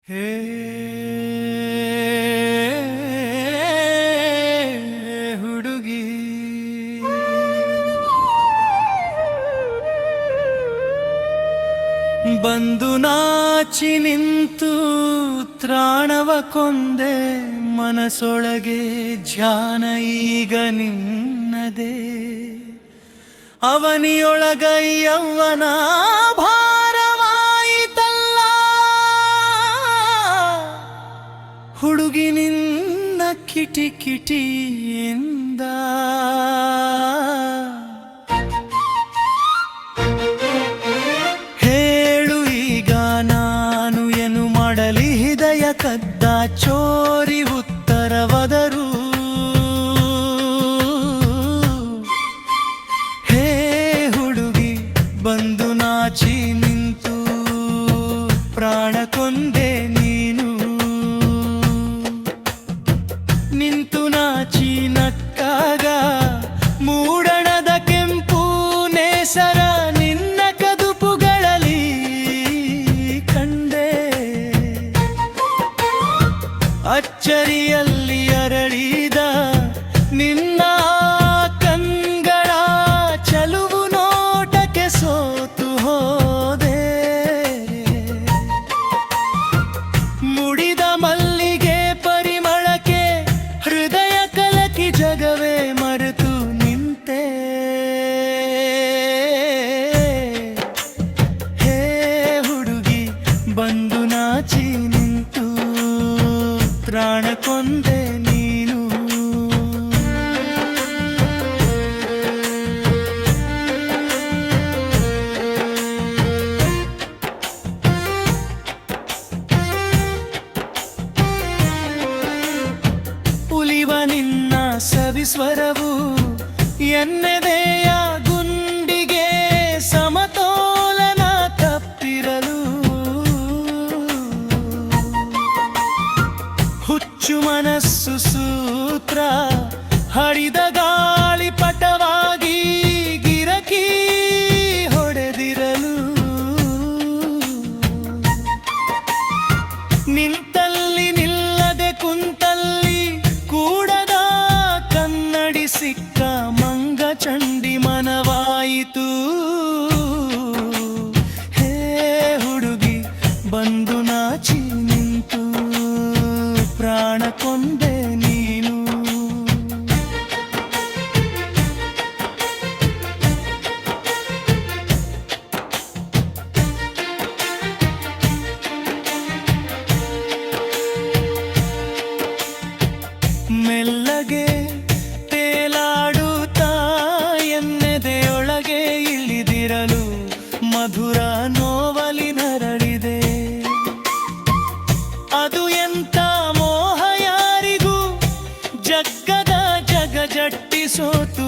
ಹೇ ಹುಡುಗಿ ಬಂದು ನಾಚಿ ನಿಂತು ತ್ರಾಣವ ಕೊಂದೆ ಮನಸೊಳಗೆ ಧ್ಯಾನ ಈಗ ನಿನ್ನದೇ ಅವನಿಯೊಳಗಯ್ಯವ್ವನ ಭಾರವಾಯಿತಲ್ಲ ಹುಡುಗಿ ನಿನ್ನ ಕಿಟಿ ಕಿಟಿಯಿಂದ ಹೇಳು ಈಗ ನಾನು ಏನು ಮಾಡಲಿ ಹೃದಯ ಕದ್ದ ಚೋರಿ ಉತ್ತರವದರು ಬಂದು ನಾಚಿ ನಿಂತು ಪ್ರಾಣ ಕೊಂದೆ ನೀನು ನಿಂತು ನಾಚಿ ನಕ್ಕಾಗ ಮೂಡಣದ ಕೆಂಪು ನೇಸರ ನಿನ್ನ ಕದುಪುಗಳಲ್ಲಿ ಕಂಡೆ ಅಚ್ಚರಿಯಲ್ಲಿ ಅರಳಿದ ನಿನ್ನ ಸೋತು ಹೋದೆ ಮುಡಿದ ಮಲ್ಲಿಗೆ ಪರಿಮಳಕ್ಕೆ ಹೃದಯ ಕಲಕಿ ಜಗವೇ ಮರೆತು ನಿಂತೆ ಹೇ ಹುಡುಗಿ ಬಂದು ನಾಚಿ ನಿಂತು ಪ್ರಾಣ ಕೊಂದೆ ನೀನು ನಿನ್ನ ಸವಿಸ್ವರವು ಎನ್ನೆದೆಯ ಗುಂಡಿಗೆ ಸಮತೋಲನ ತಪ್ಪಿರಲು ಹುಚ್ಚು ಮನಸ್ಸು ಸೂತ್ರ ಹರಿದ ಗಾಳಿ ಪಟವಾಗಿ ಗಿರಕಿ ಹೊಡೆದಿರಲು ನಿಂತಲ್ಲಿ ನಿಲ್ಲದೆ ಕುಂತಲ್ಲಿ ಕೂಡದ ಕನ್ನಡಿ ಸಿಕ್ಕ ಮಂಗ ಚಂಡಿ ಮನವಾಯಿತು ಹೇ ಹುಡುಗಿ ಬಂದು ನಾಚಿ ನಿಂತು ಪ್ರಾಣ ಕೊಂದೆ ನೀನು ಮೆಲ್ಲಗೆ ತೇಲಾಡುತ್ತಾ ಎನ್ನೆದೆಯೊಳಗೆ ಇಳಿದಿರಲು ಮಧುರ ನೋವಲಿ ನರಳಿದೆ ಅದು ಎಂತ ಮೋಹ ಯಾರಿಗೂ ಜಗ್ಗದ ಜಗ ಜಟ್ಟಿ ಸೋತು